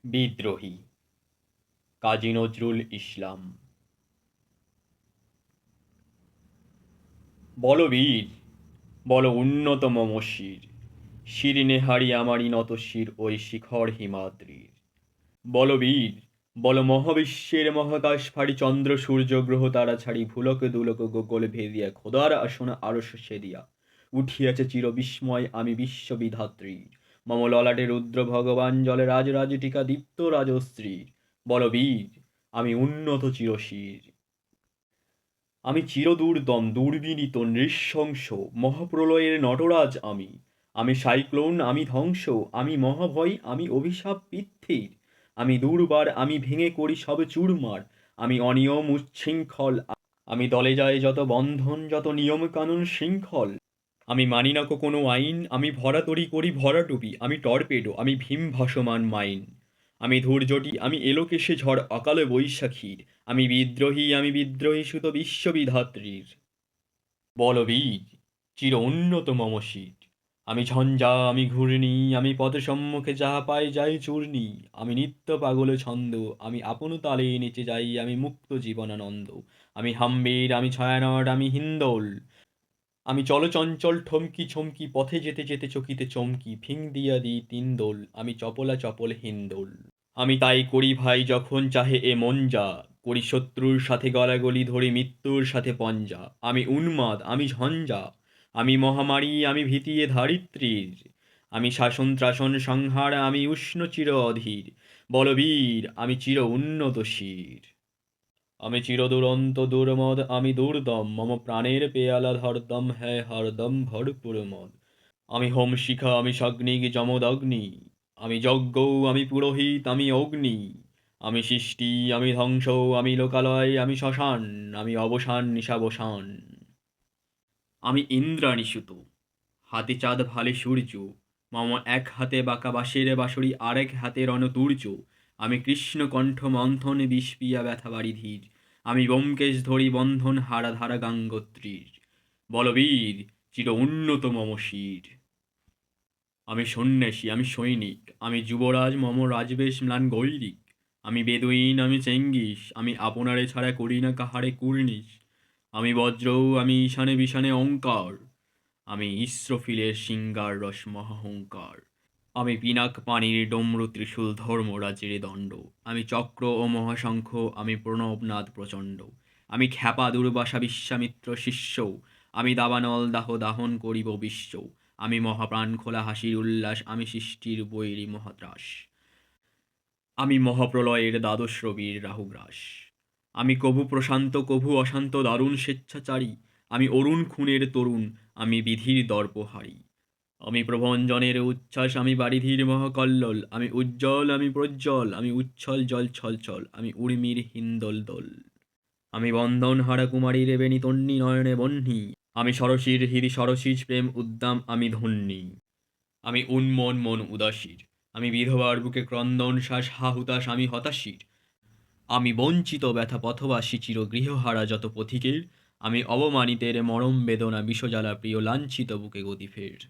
বিদ্রোহী কাজী নজরুল ইসলাম। বল বীর, বল উন্নত মম শির, শির নেহারি আমারই নত শির ওই শিখর হিমাদ্রির। বল বীর, বল মহাবিশ্বের মহাকাশ ফাড়ি চন্দ্র সূর্য গ্রহ তারা ছাড়ি ভুলক দুলক গোগল ভেদিয়া খোদার আসন আরশ সেদিয়া উঠিয়াছে চির বিস্ময় আমি বিশ্ববিধাত্রীর। মম ললাটে রুদ্র ভগবান জলে রাজ রাজ টিকা দীপ্ত রাজশ্রীর। বল বীর, আমি উন্নত চিরশির, আমি চিরদুর্দম দুর্বিনীত নৃশংস মহাপ্রলয়ের নটরাজ আমি। আমি সাইক্লোন, আমি ধ্বংস, আমি মহাভয়, আমি অভিশাপ পৃথ্বীর। আমি দুর্বার, আমি ভেঙে করি সব চুরমার। আমি অনিয়ম উচ্ছৃঙ্খল, আমি দলে যায় যত বন্ধন যত নিয়ম কানুন শৃঙ্খল। আমি মানি না কোনো আইন, আমি ভরাতরি করি ভরাডুবি, আমি টর্পেডো, আমি ভীম ভাসমান মাইন। আমি ধূর্যটি, আমি এলোকেশে ঝড় অকালে বৈশাখীর। আমি বিদ্রোহী সুত বিশ্ববিধাত্রীর। বলবীর, চির উন্নত মম শির, আমি ঝঞ্ঝা, আমি ঘূর্ণি, আমি পথ সম্মুখে যাহা পাই যাই চূর্ণি। আমি নিত্য পাগল ছন্দ, আমি আপন তালে নেচে যাই, আমি মুক্ত জীবনানন্দ। আমি হাম্বির, আমি ছায়ানট, আমি হিন্দোল, আমি চলচঞ্চল ঠমকি ছমকি পথে যেতে যেতে চকিতে চমকি ফিং দিয়া দিই তিন দোল, আমি চপলা চপল হিন্দোল। আমি তাই করি ভাই যখন চাহে এ মন যা, করি শত্রুর সাথে গলাগলি ধরি মৃত্যুর সাথে পঞ্জা। আমি উন্মাদ, আমি ঝঞ্ঝা, আমি মহামারী, আমি ভীতি এ ধারিত্রীর। আমি শাসন ত্রাসন সংহার, আমি উষ্ণ চির অধীর। বলবীর, আমি চির উন্নত শির, আমি চিরদুরন্ত দুর্মদ, আমি দুর্দম মম প্রাণের পেয়ালা ধরদম হ্যায় হরদম ভরপুর মদ। আমি হোম শিখা, আমি সগ্নিক যমদগ্নি, আমি যজ্ঞ, আমি পুরোহিত, আমি অগ্নি। আমি সৃষ্টি, আমি ধ্বংস, আমি লোকালয়, আমি শ্মশান, আমি অবসান নিশাবসান। আমি ইন্দ্রাণী সুত, হাতে চাঁদ ভালে সূর্য, মম এক হাতে বাঁকা বাঁশের বাঁশরি আরেক হাতে রণতুর্য। আমি কৃষ্ণ কণ্ঠ মন্থন বিষপিয়া ব্যথা বাড়ি ধীর, আমি ব্যোমকেশ ধরি বন্ধন হারা ধারা গাঙ্গোত্রীর। বলবীর, চির উন্নত মম শির, আমি সন্ন্যাসী, আমি সৈনিক, আমি যুবরাজ মম রাজবেশ ম্লান গৈরিক। আমি বেদুইন, আমি চেঙ্গিস, আমি আপনারে ছাড়া করি না কাহারে কুর্নিশ। আমি বজ্র, আমি ঈশানে বিশানে ওঙ্কার, আমি ইস্রফিলের সিঙ্গার রস মহাহংকার। আমি পিনাক পানির ডমরু ত্রিশূল ধর্মরাজের দণ্ড, আমি চক্র ও মহাশঙ্খ, আমি প্রণবনাদ প্রচণ্ড। আমি খ্যাপা দুর্বাসা বিশ্বামিত্র শিষ্য, আমি দাবানল দাহ দাহন করিব বিশ্ব। আমি মহাপ্রাণ খোলা হাসির উল্লাস, আমি সৃষ্টির বৈরী মহাত্রাস। আমি মহাপ্রলয়ের দ্বাদশ রবির রাহুগ্রাস। আমি কভু প্রশান্ত কভু অশান্ত দারুণ স্বেচ্ছাচারী, আমি অরুণ খুনের তরুণ, আমি বিধির দর্পহারী। আমি প্রভঞ্জনের উচ্ছ্বাস, আমি বারিধির মহাকল্লোল, আমি উজ্জ্বল, আমি প্রজ্জ্বল, আমি উচ্ছল জল ছলছল, আমি উর্মির হিন্দোল দোল। আমি বন্ধন হারা কুমারী রেবেণী তন্বী নয়নে বহ্নি, আমি সরসীর হৃদি সরসীজ প্রেম উদ্দাম আমি ধন্যী। আমি উন্মন মন উদাসীর, আমি বিধবার বুকে ক্রন্দন শ্বাস হা হুতাশ, আমি হতাশীর। আমি বঞ্চিত ব্যথা পথবাসী চির গৃহহারা যত পথিকের, আমি অবমানিতের মরম বেদনা বিষজ্বালা প্রিয় লাঞ্ছিত বুকে গতি ফের।